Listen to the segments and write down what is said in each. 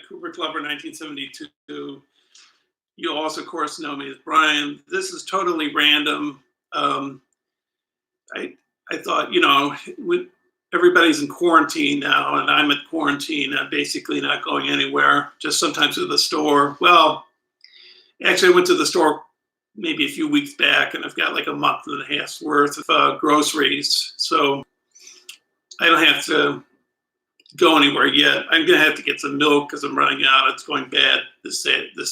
Cooper Glover, 1972. You also, of course, know me as Brian. This is totally random. I thought, everybody's in quarantine now, and I'm at quarantine. I'm basically not going anywhere, just sometimes to the store. Well, actually, I went to the store maybe a few weeks back, and I've got like a month and a half's worth of groceries. So I don't have to go anywhere yet. I'm going to have to get some milk because I'm running out. It's going bad this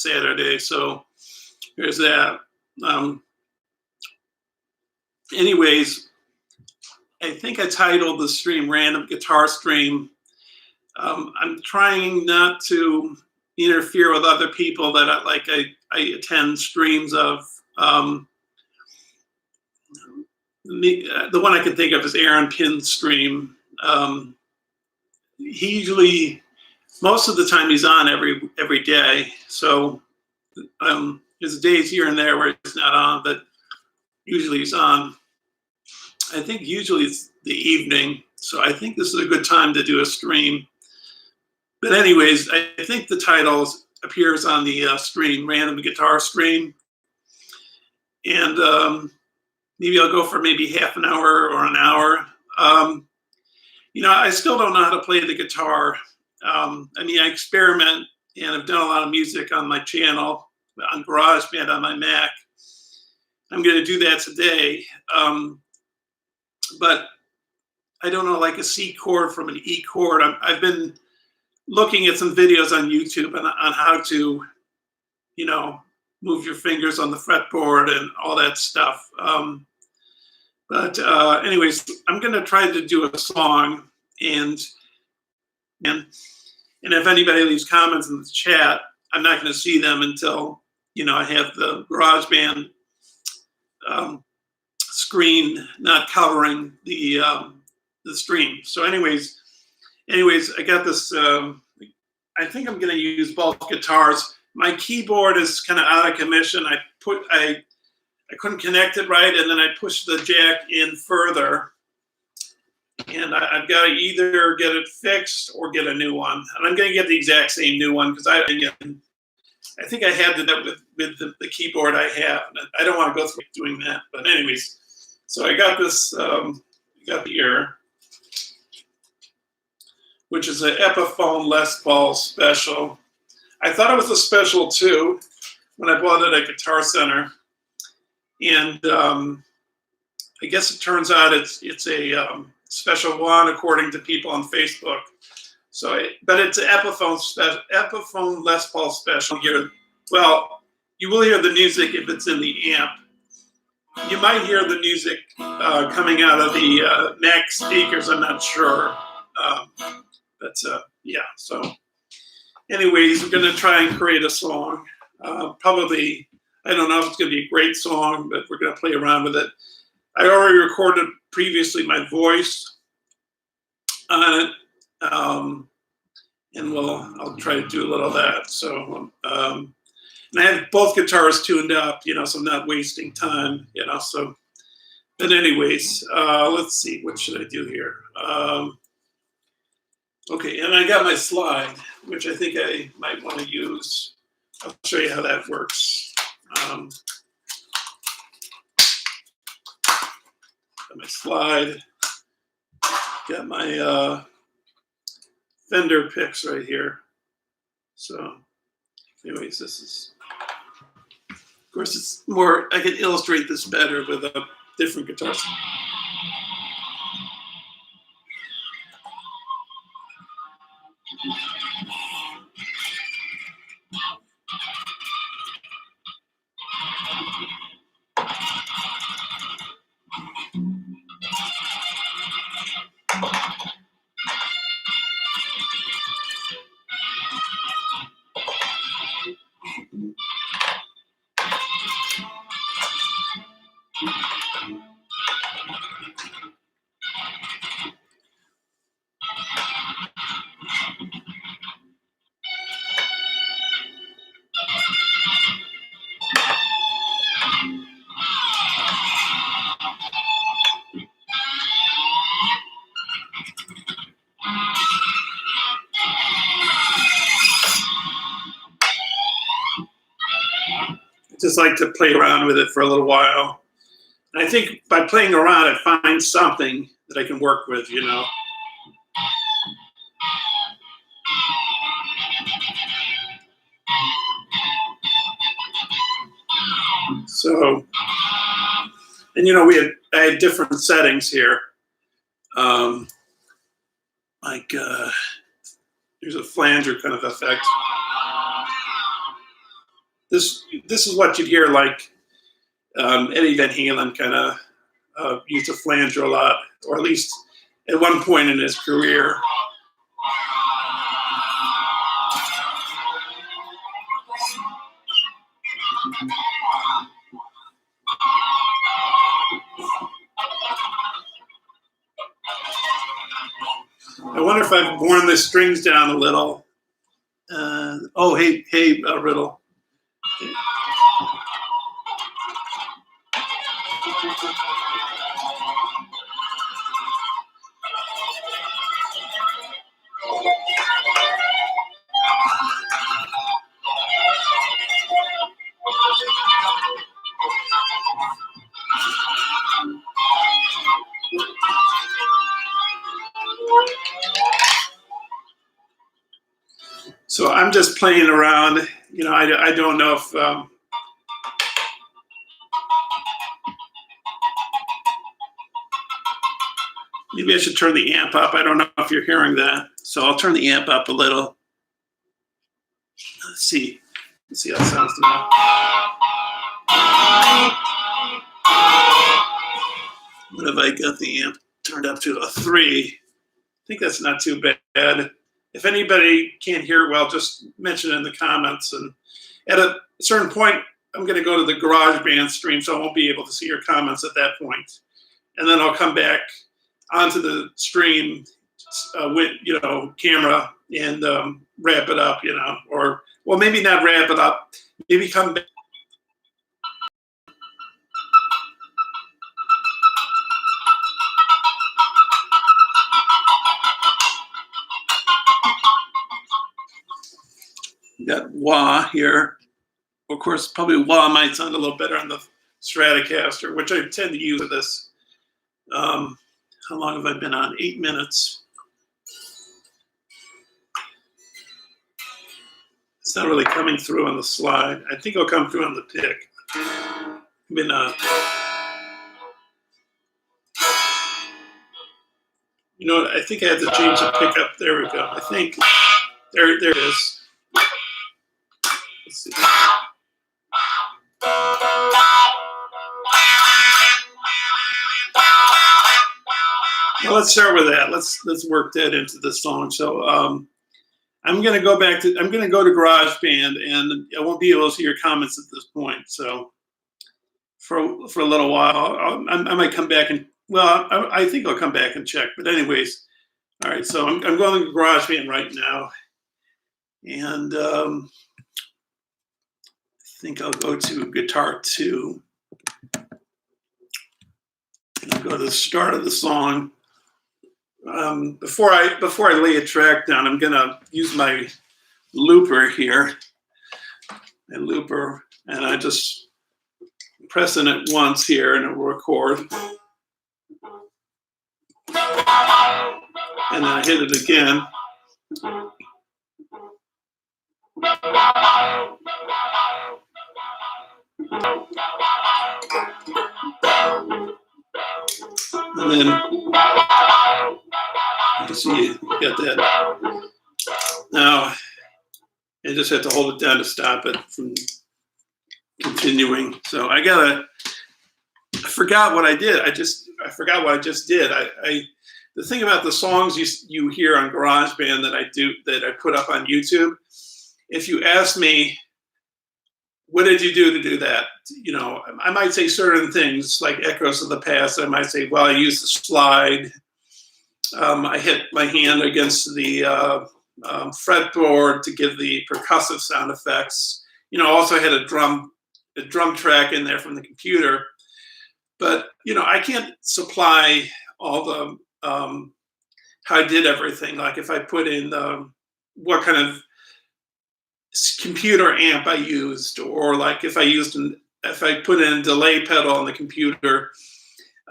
Saturday. So there's that. Anyways, I think I titled the stream Random Guitar Stream. I'm trying not to interfere with other people that I attend streams of. The one I can think of is Aaron Pinn's stream. He usually, most of the time, he's on every day. So there's days here and there where he's not on, but usually he's on. I think usually it's the evening, so I think this is a good time to do a stream. But anyways, I think the title appears on the stream, Random Guitar Stream. And maybe I'll go for maybe half an hour or an hour. I still don't know how to play the guitar. I experiment, and I've done a lot of music on my channel, on GarageBand on my Mac. I'm going to do that today. But I don't know, like a C chord from an E chord. I've been looking at some videos on YouTube on how to, move your fingers on the fretboard and all that stuff. But anyways, I'm going to try to do a song, and if anybody leaves comments in the chat, I'm not going to see them until, I have the GarageBand screen not covering the stream. So anyways, I got this. I think I'm going to use both guitars. My keyboard is kind of out of commission. I couldn't connect it right, and then I pushed the jack in further. And I've got to either get it fixed or get a new one. And I'm going to get the exact same new one because I think I had that with the keyboard I have. And I don't want to go through doing that. But anyways, so I got this, got here, which is an Epiphone Les Paul special. I thought it was a special too when I bought it at Guitar Center. And I guess it turns out it's a special one according to people on Facebook. But it's an Epiphone Les Paul special here. Well, you will hear the music if it's in the amp. You might hear the music coming out of the Mac speakers. I'm not sure. Yeah. So, anyways, we're going to try and create a song. Probably, I don't know if it's going to be a great song, but we're going to play around with it. I already recorded previously my voice on it, and I'll try to do a little of that. So, and I have both guitars tuned up, so I'm not wasting time, So, but anyways, let's see, what should I do here? Okay, and I got my slide, which I think I might want to use. I'll show you how that works. Got my slide. Got my Fender picks right here. So, anyways, this is, of course, it's more, I can illustrate this better with a different guitar. just like to play around with it for a little while. And I think by playing around, I find something that I can work with, you know. So, and you know, I had different settings here. Like there's a flanger kind of effect. This is what you'd hear like Eddie Van Halen kind of used a flanger a lot, or at least at one point in his career. I wonder if I've worn the strings down a little. Oh, hey, Riddle. Okay. So I'm just playing around. You know, I don't know if maybe I should turn the amp up. I don't know if you're hearing that. So I'll turn the amp up a little. Let's see how it sounds now. What have I got the amp turned up to? A 3. I think that's not too bad. If anybody can't hear it well, just mention it in the comments. And at a certain point, I'm going to go to the GarageBand stream, so I won't be able to see your comments at that point. And then I'll come back onto the stream with, you know, camera and wrap it up, you know, or, well, maybe not wrap it up, maybe come back. Got wah here. Of course, probably wah might sound a little better on the Stratocaster, which I tend to use with this. How long have I been on? 8 minutes. It's not really coming through on the slide. I think it'll come through on the pick. I mean, you know, I think I had to change the pickup. There we go. I think there it is. Let's see. Well, let's start with that. Let's work that into the song. So I'm going to go to GarageBand, and I won't be able to see your comments at this point. So for a little while, I might come back and, well, I think I'll come back and check. But anyways, all right. So I'm going to GarageBand right now, and I think I'll go to Guitar 2. And I'll go to the start of the song. Before I lay a track down, I'm gonna use my looper here, and I just pressing it once here, and it will record, and then I hit it again. And then you see you got that. Now I just have to hold it down to stop it from continuing. So I forgot what I did. I forgot what I just did. The thing about the songs you hear on GarageBand that I put up on YouTube, if you ask me, what did you do to do that? You know, I might say certain things like Echoes of the Past. I might say, well, I used the slide. I hit my hand against the fretboard to give the percussive sound effects. You know, also had a drum track in there from the computer. But, you know, I can't supply all the, how I did everything. Like if I put in what kind of computer amp I used, or like if I put in a delay pedal on the computer,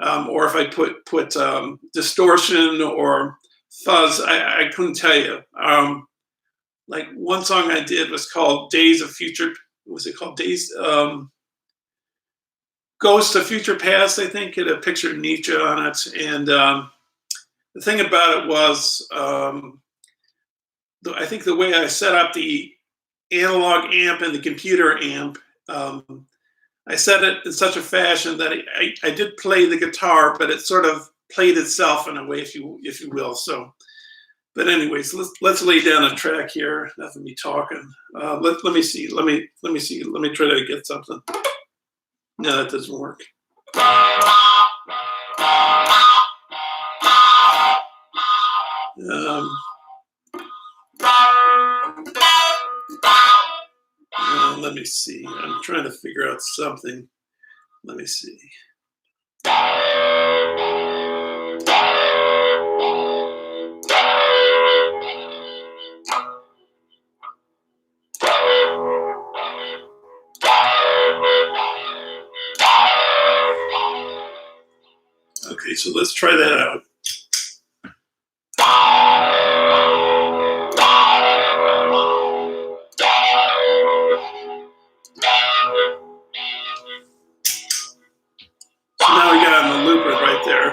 or if I put distortion or fuzz. I couldn't tell you. Like one song I did was called Days of Future. What was it called? Ghosts of Future Past, I think. It had a picture of Nietzsche on it. And the thing about it was, I think the way I set up the analog amp and the computer amp, I set it in such a fashion that I did play the guitar, but it sort of played itself in a way, if you will. So, but anyways, let's lay down a track here. Enough of me talking. Let me see. Let me see. Let me try to get something. No, that doesn't work. Let me see. I'm trying to figure out something. Let me see. Okay, so let's try that out. So now we got on the looper right there.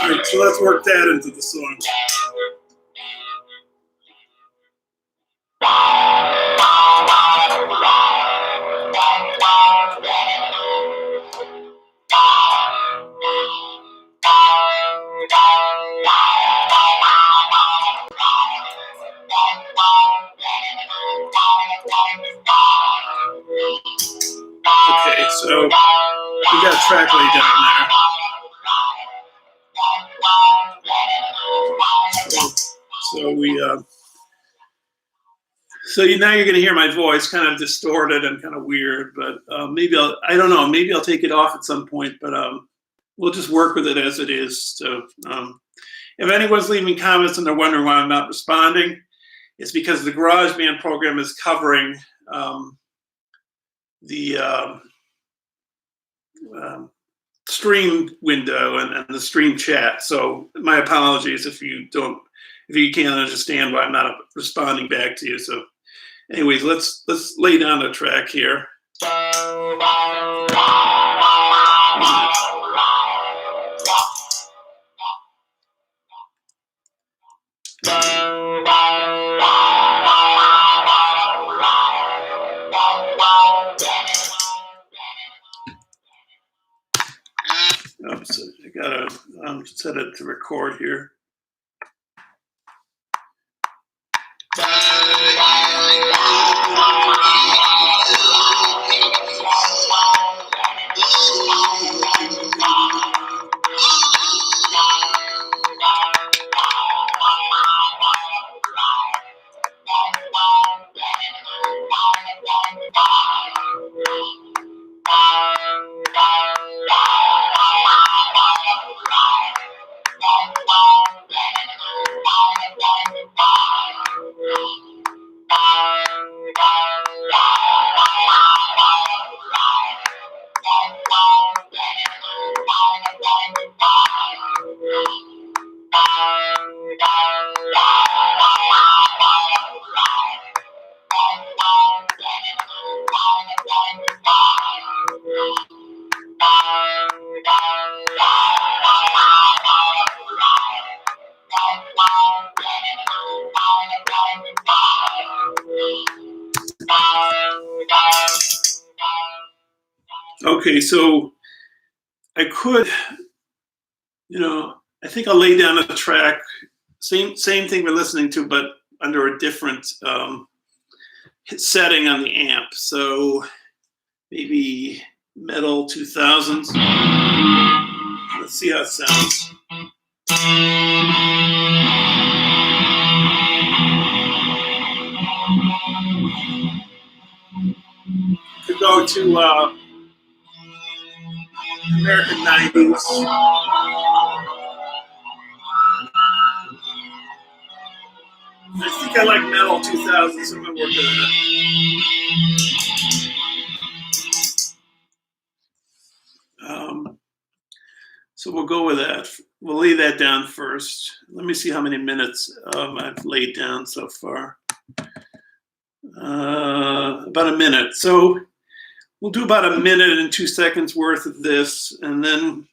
All right, so let's work that into the song. Okay, so we got a track laid down there. So now you're going to hear my voice kind of distorted and kind of weird, but maybe I don't know, maybe I'll take it off at some point, but we'll just work with it as it is. So if anyone's leaving comments and they're wondering why I'm not responding, it's because the GarageBand program is covering the stream window and the stream chat. So my apologies if you can't understand why I'm not responding back to you. So anyways, let's lay down a track here. Oops, I gotta set it to record here. Okay, so I could, I think I'll lay down a track, same thing we're listening to, but under a different setting on the amp. So maybe Metal 2000s. Let's see how it sounds. Could go to American 90s. I think I like Metal 2000s, so I'm going to work with that. So we'll go with that. We'll lay that down first. Let me see how many minutes I've laid down so far. About a minute. So we'll do about a minute and 2 seconds worth of this, and then,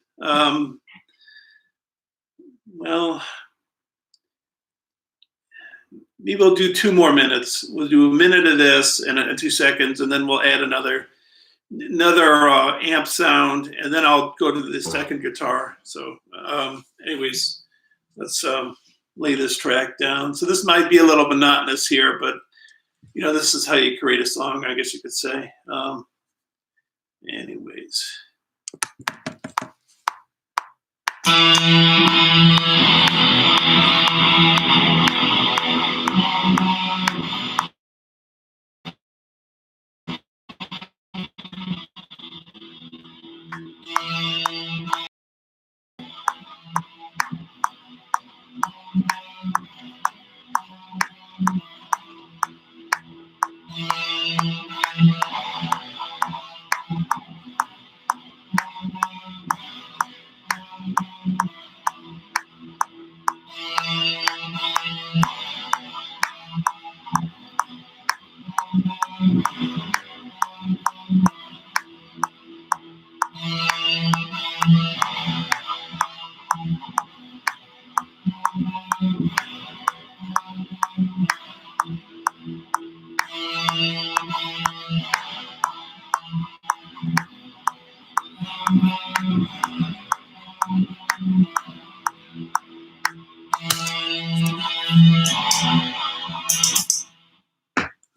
well, maybe we'll do 2 more minutes. We'll do a minute of this and 2 seconds, and then we'll add another amp sound, and then I'll go to the second guitar. So anyways, let's lay this track down. So this might be a little monotonous here, but this is how you create a song, I guess you could say. Anyways.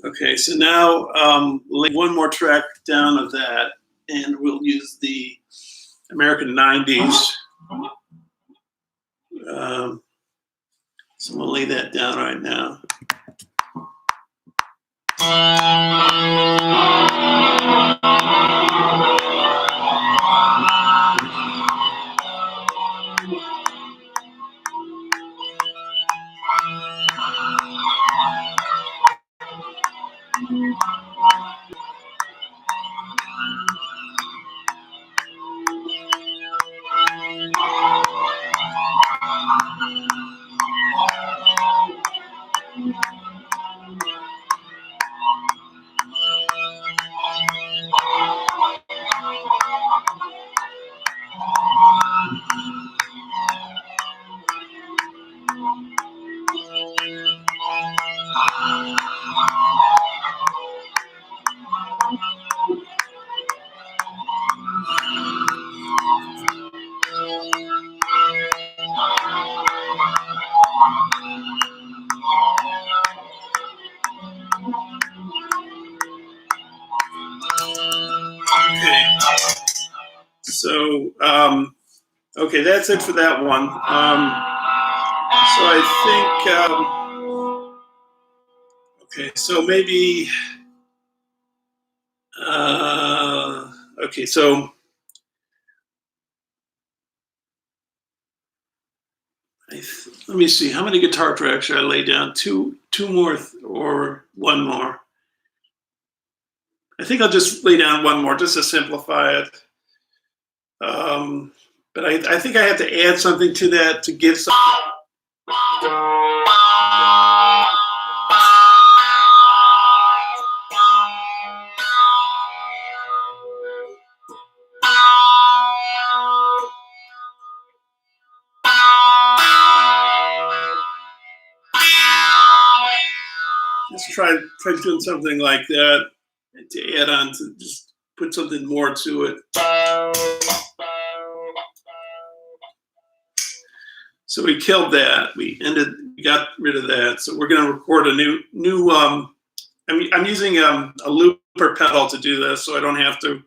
Okay, so now lay one more track down of that, and we'll use the American 90s. So we'll lay that down right now. So, okay, that's it for that one. So I think, okay, so maybe, okay, so let me see, how many guitar tracks should I lay down? Two more or one more? I think I'll just lay down one more just to simplify it. But I think I have to add something to that to give some. Let's try doing something like that to add on to just put something more to it. So we killed that. We got rid of that. So we're going to record a new. I'm using a looper pedal to do this, so I don't have to.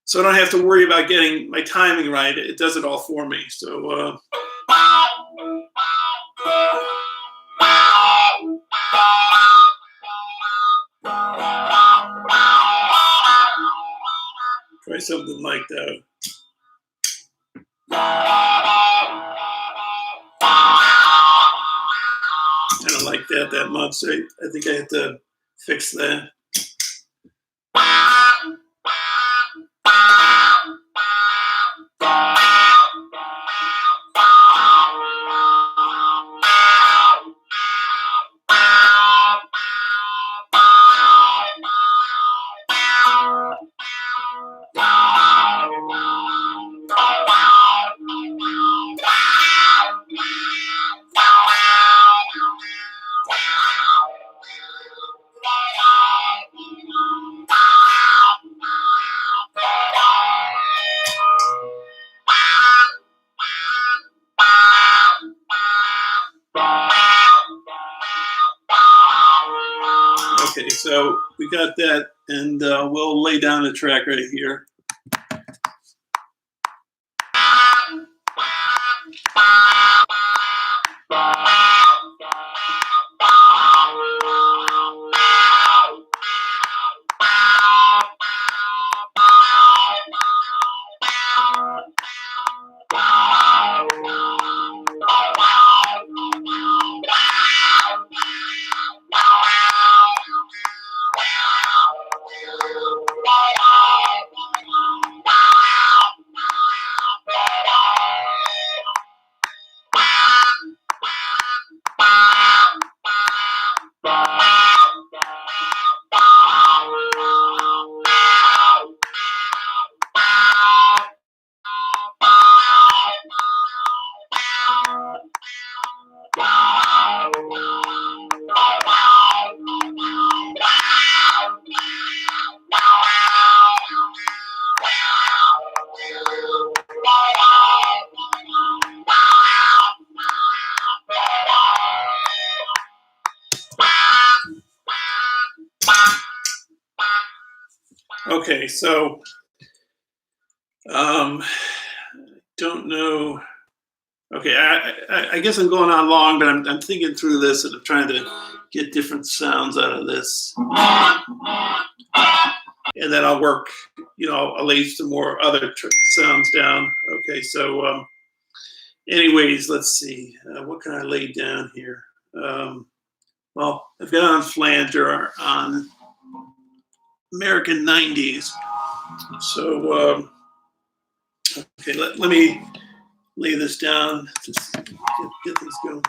So I don't have to worry about getting my timing right. It does it all for me. So. Try something like that. I don't like that much. So I think I have to fix that. Okay, so we got that, and we'll lay down the track right here. Okay, so don't know. Okay, I guess I'm going on long, but I'm thinking through this and I'm trying to get different sounds out of this, and then I'll work. I'll lay some more other sounds down. Okay, so anyways, let's see. What can I lay down here? Well, I've got on flanger on American 90s. So, okay, let me lay this down. Just get this going.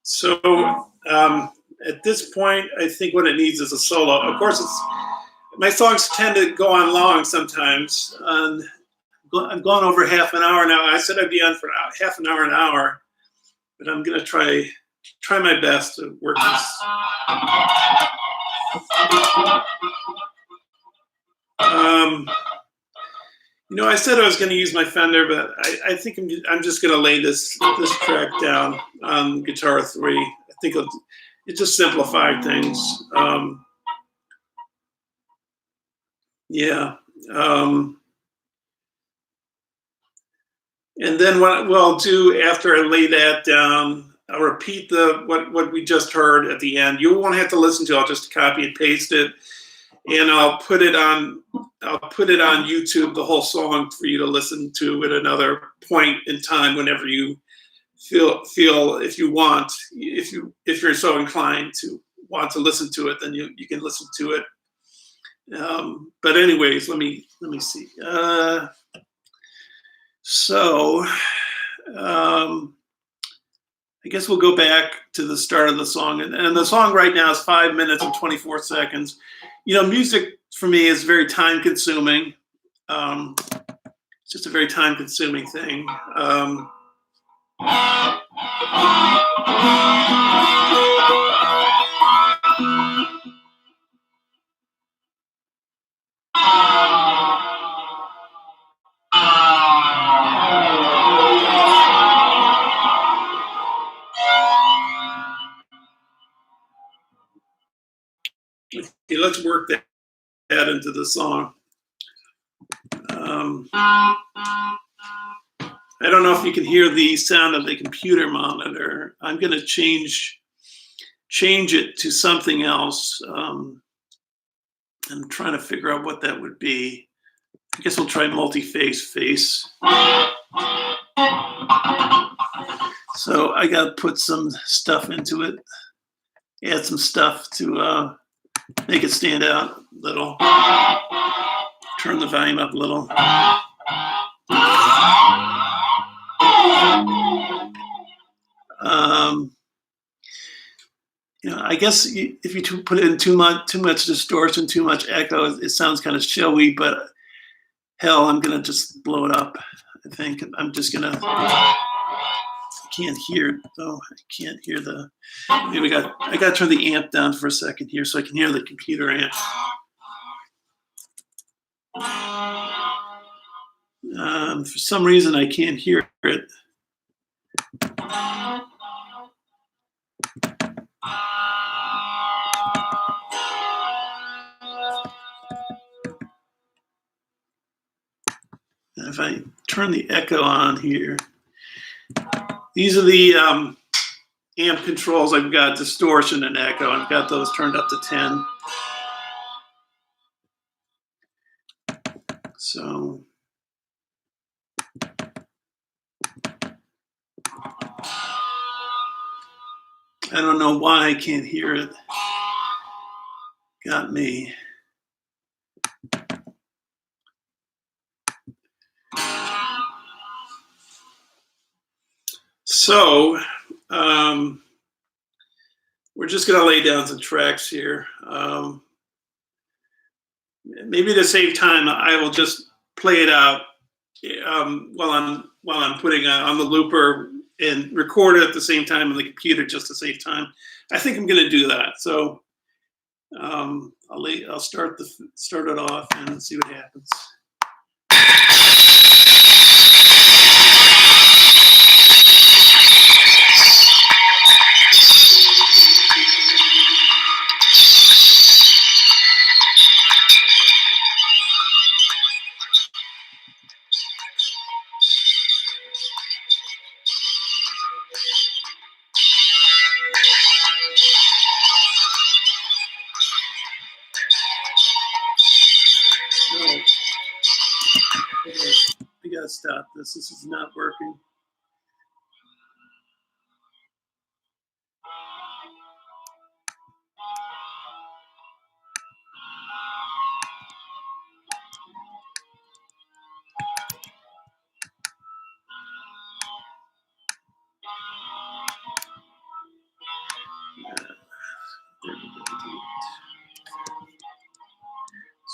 So at this point, I think what it needs is a solo. Of course, my songs tend to go on long sometimes. And I'm going over half an hour now. I said I'd be on for half an hour, but I'm going to try my best to work this. I said I was going to use my Fender, but I think I'm just going to lay this track down on Guitar 3. I think it just simplified things. Yeah. And then what I'll do after I lay that down, I'll repeat what we just heard at the end. You won't have to listen to it. I'll just copy and paste it, and I'll put it on YouTube, the whole song, for you to listen to at another point in time whenever you feel if you want, if you're so inclined to want to listen to it, then you can listen to it. But anyways, let me see. So I guess we'll go back to the start of the song, and the song right now is 5 minutes and 24 seconds. You know, music for me is very time consuming. It's just a very time consuming thing. Okay, let's work that into the song. I don't know if you can hear the sound of the computer monitor. I'm going to change it to something else. I'm trying to figure out what that would be. I guess we'll try multi-phase face. So I got to put some stuff into it, add some stuff to make it stand out a little. Turn the volume up a little. You know, I guess if you put in too much distortion, too much echo, it sounds kind of showy. But hell, I'm gonna just blow it up. I think I'm just gonna. I can't hear it though. I can't hear the. Maybe I got to turn the amp down for a second here so I can hear the computer amp. For some reason, I can't hear it. If I turn the echo on here, these are the amp controls. I've got distortion and echo. I've got those turned up to 10. So I don't know why I can't hear it. Got me. So we're just going to lay down some tracks here. Maybe to save time, I will just play it out while I'm putting on the looper and record it at the same time on the computer just to save time. I think I'm going to do that. So I'll start it off and see what happens. I gotta stop this. This is not working.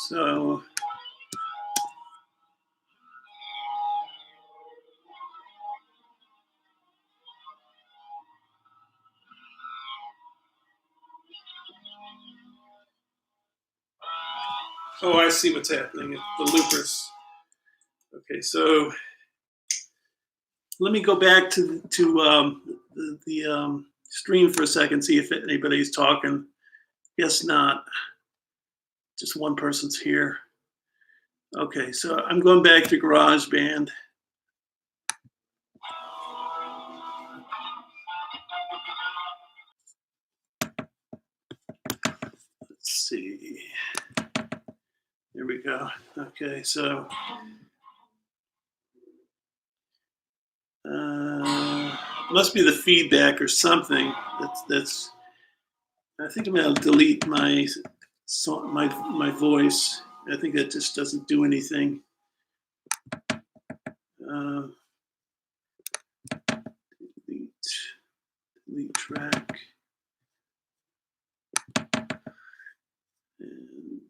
So oh, I see what's happening. The loopers. Okay, so let me go back to the stream for a second, see if anybody's talking. Guess not. Just one person's here. Okay, so I'm going back to GarageBand. Let's see. Here we go. Okay, so must be the feedback or something. That's. I think I'm gonna delete my song, my voice. I think that just doesn't do anything. Delete track. And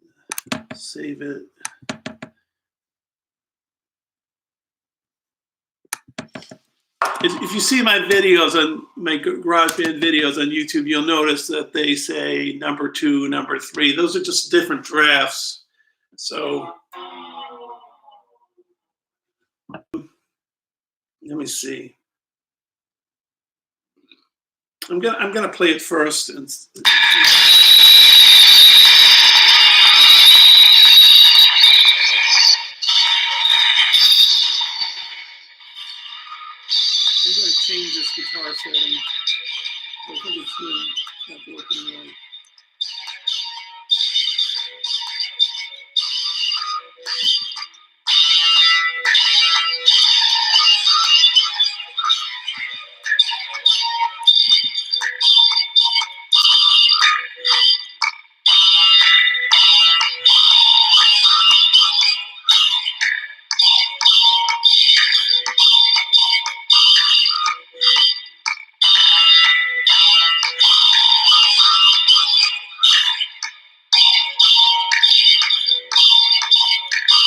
save it. If you see my videos on my GarageBand videos on YouTube, you'll notice that they say number 2, number 3. Those are just different drafts. So let me see. I'm gonna play it first and. I'm going to change this guitar setting. I think it's not working right.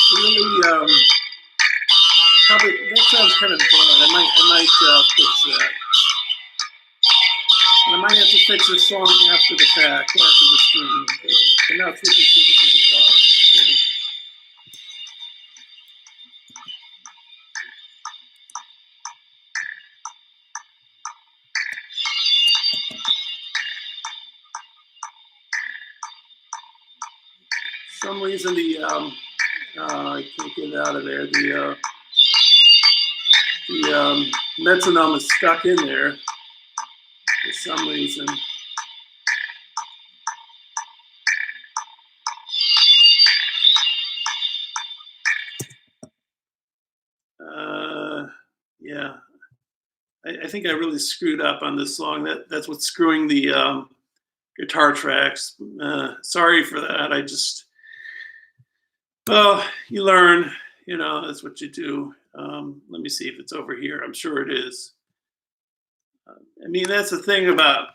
Really, probably that sounds kind of bad. I might fix that. I might have to fix this song after the fact, after the stream. But now switch it to the guitar. For some reason I can't get out of there. The metronome is stuck in there for some reason. Yeah, I think I really screwed up on this song. That's what's screwing the guitar tracks. Sorry for that. Well, you learn, that's what you do. Let me see if it's over here. I'm sure it is. I mean, that's the thing about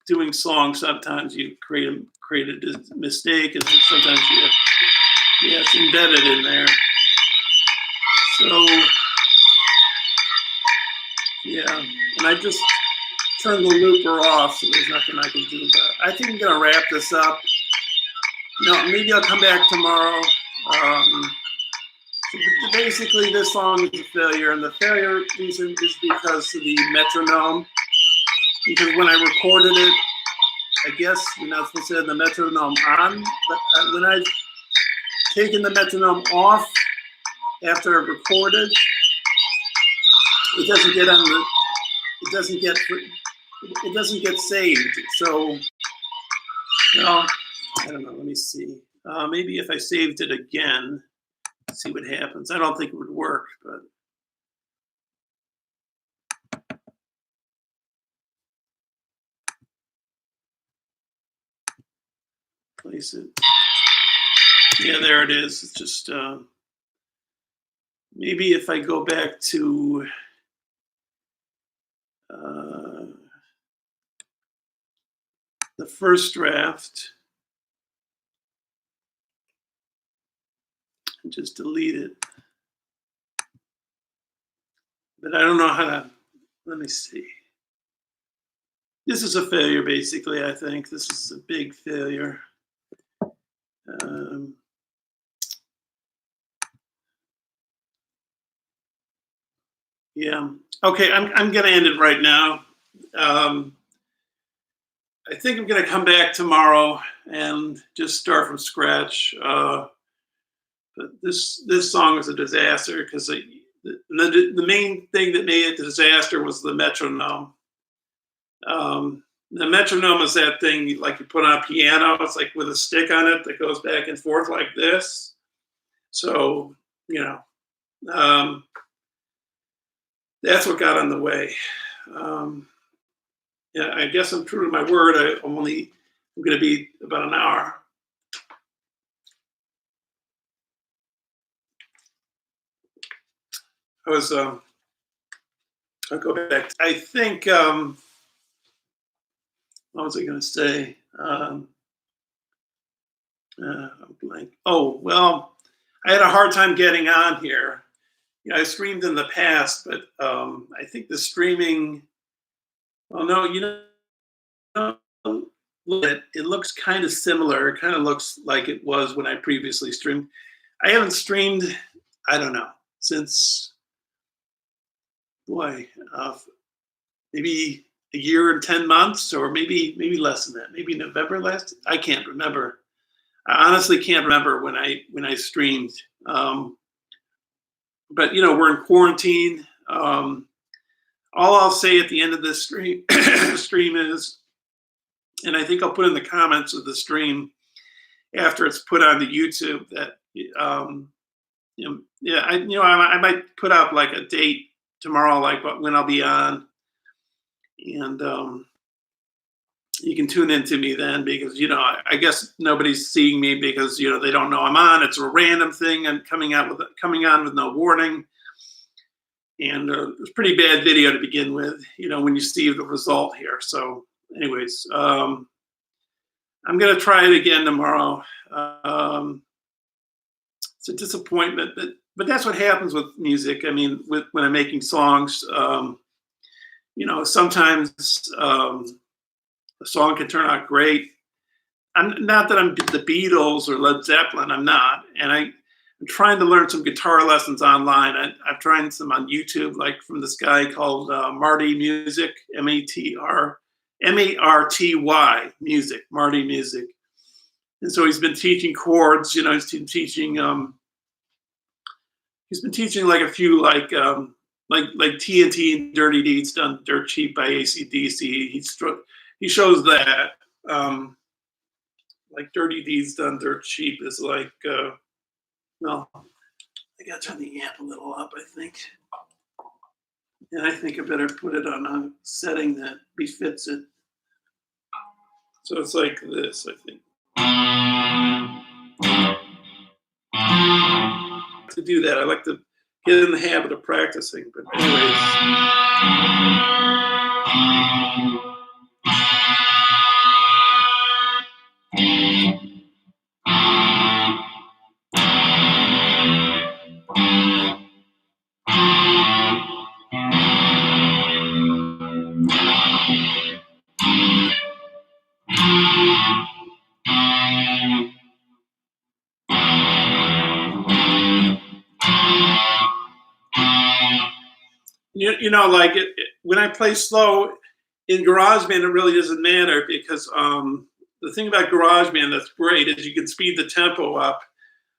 doing songs. Sometimes you create a mistake, and sometimes it's embedded in there. So, yeah, and I just turned the looper off, so there's nothing I can do about it. I think I'm gonna wrap this up. Maybe I'll come back tomorrow. Basically, this song is a failure, and the failure reason is because of the metronome. Because when I recorded it, I guess you're not supposed to have the metronome on, but when I've taken the metronome off after I recorded, it doesn't get on the, it doesn't get saved. So, I don't know. Let me see. Maybe if I saved it again, see what happens. I don't think it would work, but. Place it. Yeah, there it is. It's just maybe if I go back to the first draft and just delete it. But I don't know how to. Let me see. This is a failure, basically. I think this is a big failure. Yeah. Okay, I'm going to end it right now. I think I'm going to come back tomorrow and just start from scratch. But But this song was a disaster because the main thing that made it a disaster was the metronome. The metronome is that thing like you put on a piano. It's like with a stick on it that goes back and forth like this. So, you know, that's what got in the way. Yeah, I guess I'm true to my word. I'm going to be about an hour. I'll go back. I think, what was I going to say? I'm blank. Oh, well, I had a hard time getting on here. You know, I streamed in the past, but I think the streaming, well, no, you know, it looks kind of similar. It kind of looks like it was when I previously streamed. I haven't streamed, I don't know, since, boy, maybe a year and 10 months, or maybe less than that. Maybe November last. I can't remember. I honestly can't remember when I streamed. But you know, we're in quarantine. All I'll say at the end of this stream is, and I think I'll put in the comments of the stream after it's put on the YouTube, that I might put up like a date tomorrow, like when I'll be on, and you can tune into me then, because, you know, I guess nobody's seeing me because, you know, they don't know I'm on. It's a random thing and coming on with no warning. And it's a pretty bad video to begin with, you know, when you see the result here. So anyways, I'm going to try it again tomorrow. It's a disappointment, but that's what happens with music. I mean, when I'm making songs, you know, sometimes a song can turn out great. I'm not that I'm the Beatles or Led Zeppelin. I'm not, and I'm trying to learn some guitar lessons online. I've tried some on YouTube, like from this guy called Marty Music, M-A-R-T-Y Music, Marty Music. And so he's been teaching chords. You know, he's been teaching like a few like TNT and Dirty Deeds Done Dirt Cheap by AC/DC. He shows that like Dirty Deeds Done Dirt Cheap is like, well, I got to turn the amp a little up, I think. And I think I better put it on a setting that befits it. So it's like this, I think. To do that, I like to get in the habit of practicing. But anyways. You know, like when I play slow in GarageBand, it really doesn't matter, because the thing about GarageBand that's great is you can speed the tempo up.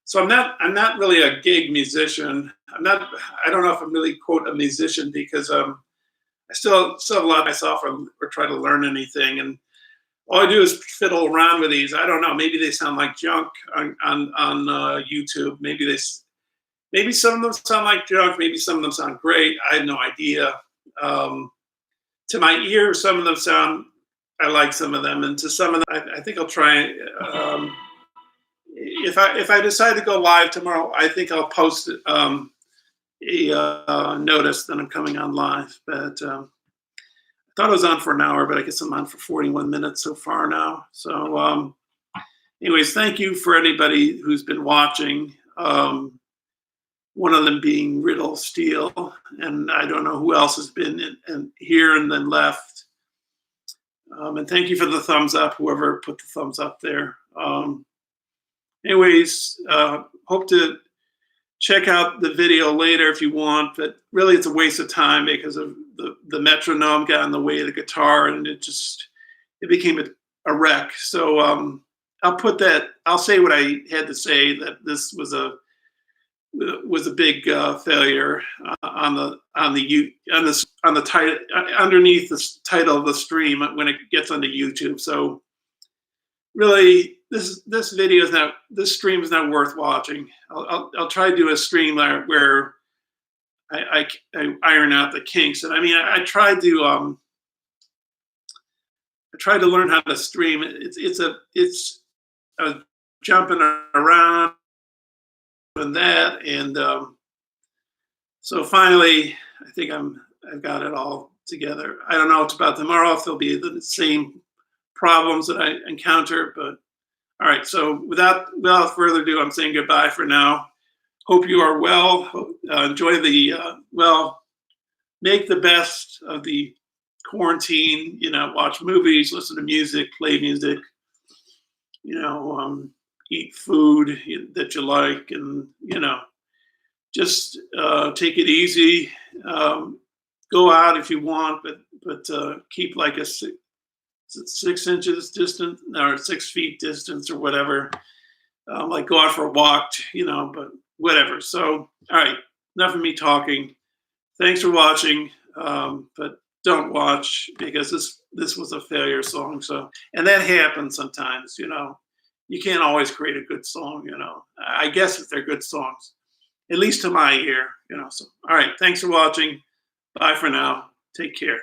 So I'm not really a gig musician. I don't know if I'm really, quote, a musician, because I still have a lot of myself, or try to learn anything, and all I do is fiddle around with these. I don't know. Maybe they sound like junk on YouTube. Maybe some of them sound like junk. Maybe some of them sound great. I have no idea. To my ear, some of them sound, I like some of them, and to some of them, I think I'll try. If I decide to go live tomorrow, I think I'll post a notice that I'm coming on live. But I thought I was on for an hour, but I guess I'm on for 41 minutes so far now. So anyways, thank you for anybody who's been watching. One of them being Riddle Steele, and I don't know who else has been here and then left. And thank you for the thumbs up, whoever put the thumbs up there. Anyways, hope to check out the video later if you want, but really it's a waste of time because of the metronome got in the way of the guitar, and it became a wreck. So I'll say what I had to say, that this was a was a big failure on the title underneath the title of the stream when it gets onto YouTube. So really, this video is not, this stream is not worth watching. I'll try to do a stream where I iron out the kinks. And I mean, I tried to learn how to stream. I was jumping around and that, and so finally, I think I've got it all together. I don't know about tomorrow if there'll be the same problems that I encounter, but all right. So without further ado, I'm saying goodbye for now. Hope you are well. Enjoy the make the best of the quarantine. You know, watch movies, listen to music, play music. You know, eat food that you like, and just take it easy. Go out if you want, but keep like a 6 inches distance or 6 feet distance or whatever. Like go out for a walk, but whatever. So, all right, enough of me talking. Thanks for watching, but don't watch because this was a failure song. So, and that happens sometimes. You can't always create a good song. I guess if they're good songs, at least to my ear. So, all right, thanks for watching. Bye for now. Take care.